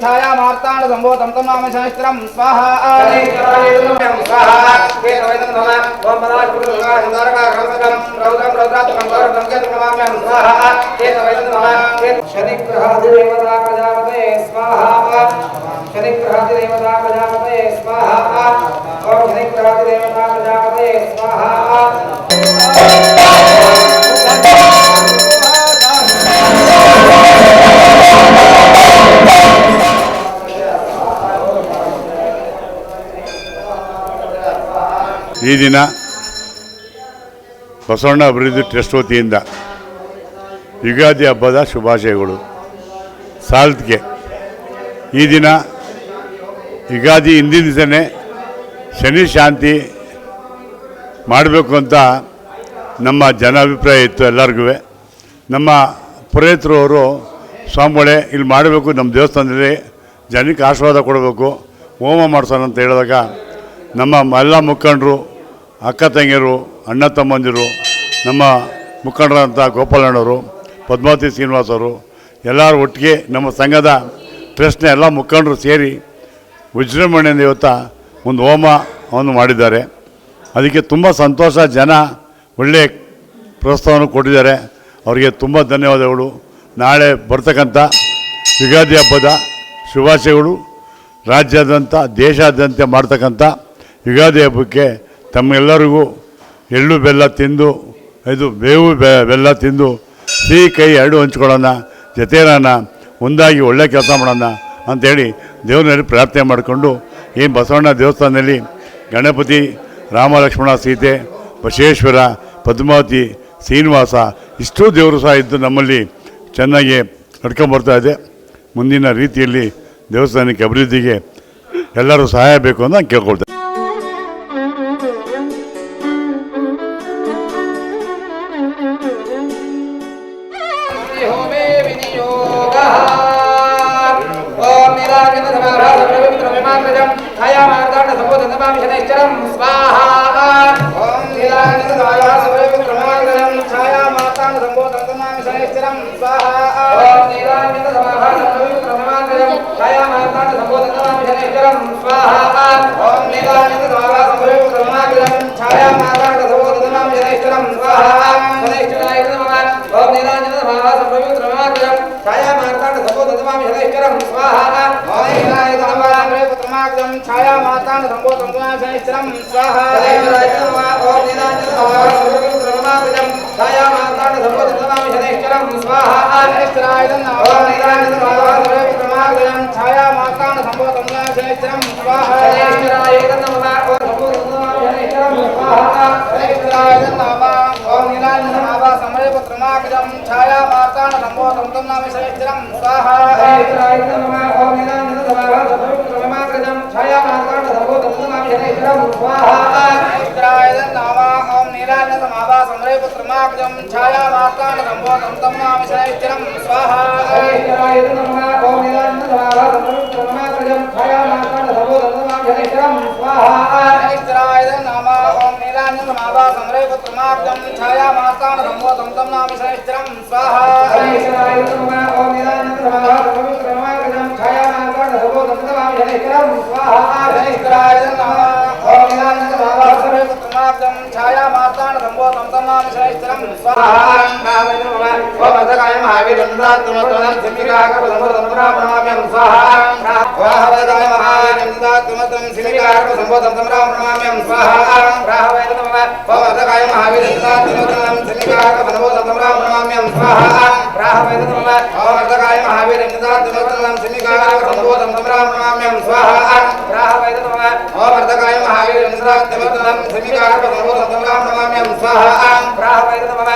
छाया मार्तांड संभोतम तम नाम सहस्त्रम स्वाहा स्वाहा हे नवैदं नमः ओम मदाज पुरुषा इंद्रका खंडकम रौद्रम रौद्रात्मकं गौरवं केतु नमाम्यहं स्वाहा हे नवैदं नमः शनिग्रहाधिदेवता प्रजापते स्वाहा शनिग्रहाधिदेवता प्रजापते स्वाहा ओम शनिग्रहाधिदेवता प्रजापते स्वाहा ಈ ದಿನ ಬಸವಣ್ಣ ಅಭಿವೃದ್ಧಿ ಟ್ರಸ್ಟ್ ವತಿಯಿಂದ ಯುಗಾದಿ ಹಬ್ಬದ ಶುಭಾಶಯಗಳು. ಸಾಲ್ತ್ಗೆ ಈ ದಿನ ಯುಗಾದಿ ಹಿಂದಿನ ದಿವಸನೇ ಶನಿ ಶಾಂತಿ ಮಾಡಬೇಕು ಅಂತ ನಮ್ಮ ಅಭಿಪ್ರಾಯ ಇತ್ತು ಎಲ್ಲರಿಗೂ. ನಮ್ಮ ಪುರೋಹಿತರು ಅವರು ಸ್ವಾಮಿಗಳೇ ಇಲ್ಲಿ ಮಾಡಬೇಕು, ನಮ್ಮ ದೇವಸ್ಥಾನದಲ್ಲಿ ಜನಕ್ಕೆ ಆಶೀರ್ವಾದ ಕೊಡಬೇಕು, ಹೋಮ ಮಾಡಿಸೋಣ ಅಂತ ಹೇಳಿದಾಗ ನಮ್ಮ ಎಲ್ಲ ಮುಖಂಡರು, ಅಕ್ಕ ತಂಗಿಯರು, ಅಣ್ಣ ತಮ್ಮಂದಿರು, ನಮ್ಮ ಮುಖಂಡರಂಥ ಗೋಪಾಲಣ್ಣವರು, ಪದ್ಮಾವತಿ ಶ್ರೀನಿವಾಸವರು ಎಲ್ಲರೂ ಒಟ್ಟಿಗೆ ನಮ್ಮ ಸಂಘದ ಟ್ರಸ್ಟ್ನ ಎಲ್ಲ ಮುಖಂಡರು ಸೇರಿ ವಿಜೃಂಭಣೆಯಿಂದ ಇವತ್ತು ಒಂದು ಹೋಮವನ್ನು ಮಾಡಿದ್ದಾರೆ. ಅದಕ್ಕೆ ತುಂಬ ಸಂತೋಷ. ಜನ ಒಳ್ಳೆಯ ಪ್ರೋತ್ಸಾಹವನ್ನು ಕೊಟ್ಟಿದ್ದಾರೆ. ಅವರಿಗೆ ತುಂಬ ಧನ್ಯವಾದಗಳು. ನಾಳೆ ಬರ್ತಕ್ಕಂಥ ಯುಗಾದಿ ಹಬ್ಬದ ಶುಭಾಶಯಗಳು. ರಾಜ್ಯಾದ್ಯಂತ ದೇಶಾದ್ಯಂತ ಮಾಡ್ತಕ್ಕಂಥ ಯುಗಾದಿ ಹಬ್ಬಕ್ಕೆ ತಮ್ಮೆಲ್ಲರಿಗೂ ಎಳ್ಳು ಬೆಲ್ಲ ತಿಂದು, ಇದು ಬೇವು ಬೆಲ್ಲ ತಿಂದು ಸಿಹಿ ಕೈ ಎರಡು ಹಂಚ್ಕೊಳ್ಳೋಣ, ಜೊತೆರೋಣ, ಒಂದಾಗಿ ಒಳ್ಳೆ ಕೆಲಸ ಮಾಡೋಣ ಅಂಥೇಳಿ ದೇವರಲ್ಲಿ ಪ್ರಾರ್ಥನೆ ಮಾಡಿಕೊಂಡು, ಏನು ಬಸವಣ್ಣ ದೇವಸ್ಥಾನದಲ್ಲಿ ಗಣಪತಿ, ರಾಮ ಲಕ್ಷ್ಮಣ ಸೀತೆ, ಬಸವೇಶ್ವರ, ಪದ್ಮಾವತಿ, ಶ್ರೀನಿವಾಸ ಇಷ್ಟೂ ದೇವರು ಸಹ ಇದ್ದು ನಮ್ಮಲ್ಲಿ ಚೆನ್ನಾಗಿ ನಡ್ಕೊಂಬರ್ತಾ ಇದೆ. ಮುಂದಿನ ರೀತಿಯಲ್ಲಿ ದೇವಸ್ಥಾನಕ್ಕೆ ಅಭಿವೃದ್ಧಿಗೆ ಎಲ್ಲರೂ ಸಹಾಯ ಬೇಕು ಅಂತ ನಾನು ಕೇಳ್ಕೊಳ್ತೇನೆ. छाया माता संबोधन सहस्त्रम स्वाहा ओम छाया माता संबोधन सहस्त्रम स्वाहा छाया माता संबोधन सहस्त्रम स्वाहा ओम नीलांजनमाभा समयपुत्रमागजं छाया माता संबोधन सहस्त्रम स्वाहा ओम नीलांजनमाभा समयपुत्रमागजं छाया माता संबोधन सहस्त्रम स्वाहा ओम नीलांजनमाभा समयपुत्रमागजं छाया माता संबोधन सहस्त्रम स्वाहा ओम नीलांजनमाभा समयपुत्रमागजं छाया माता संबोधन सहस्त्रम स्वाहा ओम नीलांजनमाभा समयपुत्रमागजं छाया माता संबोधन सहस्त्रम स्वाहा ओम नीलांजनमाभा समयपुत्रमागजं छाया माता संबोधन सहस्त्रम स्वाहा ओम नीलांजनमाभा समयपुत्रमागजं छाया माता संबोधन सहस्त्रम स्वाहा ओम अधकाय महावीर नंदात्मतनं सिमिकाक संबोधन प्रणाम्यं स्वाहा वाहवदाय महावीर नंदात्मतनं सिमिकाक संबोधन प्रणाम्यं स्वाहा राहवै नमः ओम अधकाय महावीर नंदात्मतनं सिमिकाक संबोधन प्रणाम्यं स्वाहा राहवै नमः ओम अधकाय महावीर नंदात्मतनं सिमिकाक संबोधन प्रणाम्यं स्वाहा राहवै नमः ओम अधकाय महावीर नंदात्मतनं सिमिकाक संबोधन प्रणाम्यं स्वाहा राहवै नमः